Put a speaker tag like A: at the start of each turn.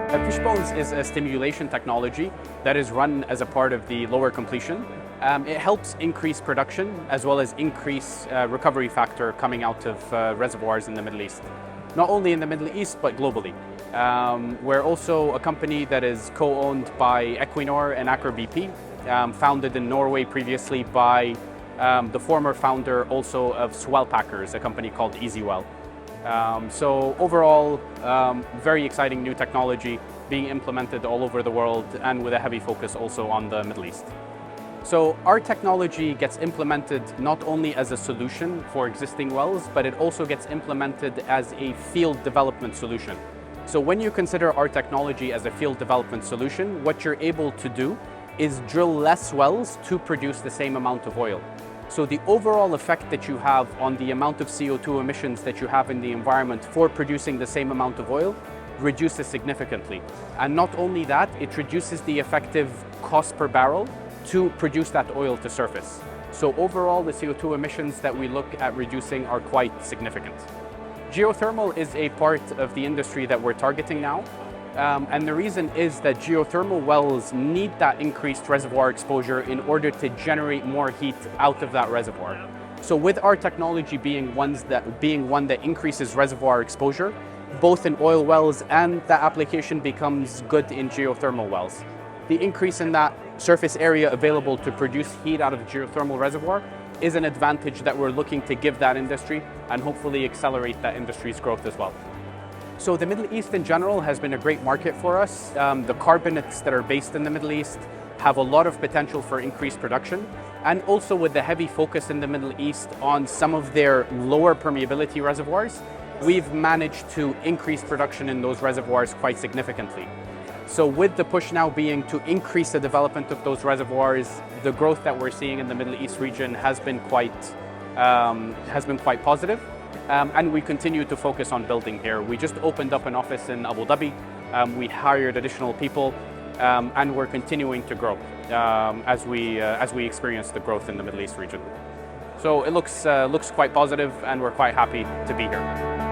A: FishBones is a stimulation technology that is run as a part of the lower completion. It helps increase production as well as increase recovery factor coming out of reservoirs in the Middle East. Not only in the Middle East, but globally. We're also a company that is co-owned by Equinor and Aker BP, founded in Norway previously by the former founder also of Swellpackers, a company called EasyWell. So overall, very exciting new technology being implemented all over the world and with a heavy focus also on the Middle East. So our technology gets implemented not only as a solution for existing wells, but it also gets implemented as a field development solution. So when you consider our technology as a field development solution, what you're able to do is drill less wells to produce the same amount of oil. So the overall effect that you have on the amount of CO2 emissions that you have in the environment for producing the same amount of oil reduces significantly. And not only that, it reduces the effective cost per barrel to produce that oil to surface. So overall, the CO2 emissions that we look at reducing are quite significant. Geothermal is a part of the industry that we're targeting now. And the reason is that geothermal wells need that increased reservoir exposure in order to generate more heat out of that reservoir. So with our technology being one that increases reservoir exposure, both in oil wells and that application becomes good in geothermal wells. The increase in that surface area available to produce heat out of the geothermal reservoir is an advantage that we're looking to give that industry and hopefully accelerate that industry's growth as well. So the Middle East in general has been a great market for us. The carbonates that are based in the Middle East have a lot of potential for increased production. And also with the heavy focus in the Middle East on some of their lower permeability reservoirs, we've managed to increase production in those reservoirs quite significantly. So with the push now being to increase the development of those reservoirs, the growth that we're seeing in the Middle East region has been quite positive. And we continue to focus on building here. We just opened up an office in Abu Dhabi. We hired additional people, and we're continuing to grow as we experience the growth in the Middle East region. So it looks quite positive, and we're quite happy to be here.